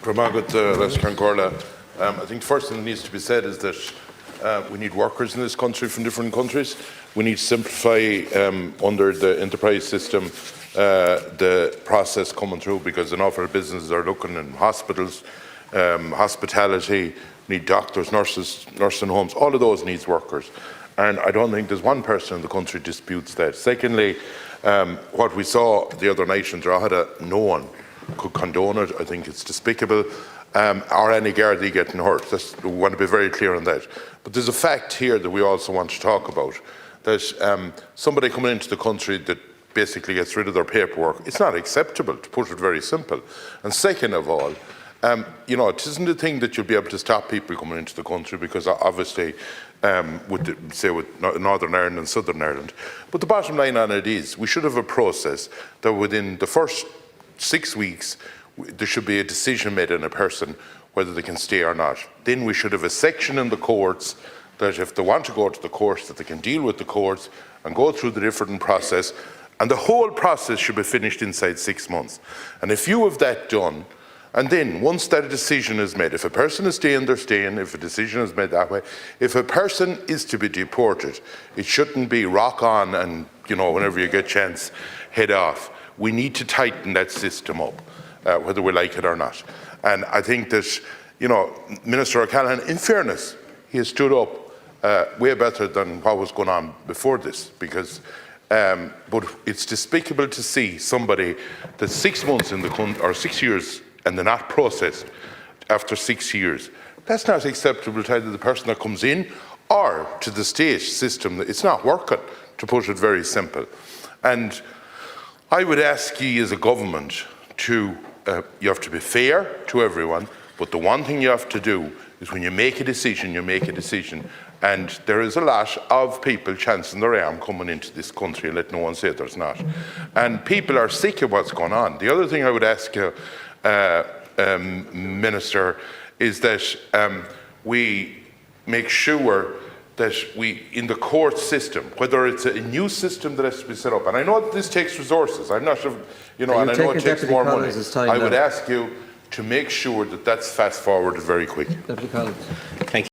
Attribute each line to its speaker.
Speaker 1: I think the first thing that needs to be said is that we need workers in this country from different countries. We need to simplify under the enterprise system the process coming through, because an awful lot of businesses are looking in hospitals, hospitality, need doctors, nurses, nursing homes. All of those needs workers. And I don't think there's one person in the country disputes that. Secondly, what we saw the other night in Drogheda, no one could condone it. I think it's despicable. Or any Gardaí getting hurt. We want to be very clear on that. But there's a fact here that we also want to talk about, that somebody coming into the country that basically gets rid of their paperwork, it's not acceptable, to put it very simple. And second of all, it isn't a thing that you'll be able to stop people coming into the country, because obviously, with Northern Ireland and Southern Ireland. But the bottom line on it is, we should have a process that within the first 6 weeks, there should be a decision made on a person whether they can stay or not. Then we should have a section in the courts that if they want to go to the courts, that they can deal with the courts and go through the different process. And the whole process should be finished inside 6 months. And if you have that done, and then once that decision is made, if a person is staying, they're staying, if a decision is made that way, if a person is to be deported, it shouldn't be rock on and, whenever you get a chance, head off. We need to tighten that system up, whether we like it or not. And I think that, Minister O'Callaghan, in fairness, he has stood up way better than what was going on before this, because but it's despicable to see somebody that's 6 months in the country, or 6 years, and they're not processed after 6 years. That's not acceptable to either the person that comes in or to the state system. It's not working, to put it very simple. And I would ask you as a government to, you have to be fair to everyone, but the one thing you have to do is when you make a decision, you make a decision. And there is a lot of people chancing their arm coming into this country, and let no one say there's not. And people are sick of what's going on. The other thing I would ask you, Minister, is that we make sure that we, in the court system, whether it's a new system that has to be set up, and I know that this takes resources, I'm not sure, and I know it takes more money, I would ask you to make sure that that's fast forwarded very quick.
Speaker 2: Deputy Collins. Thank you.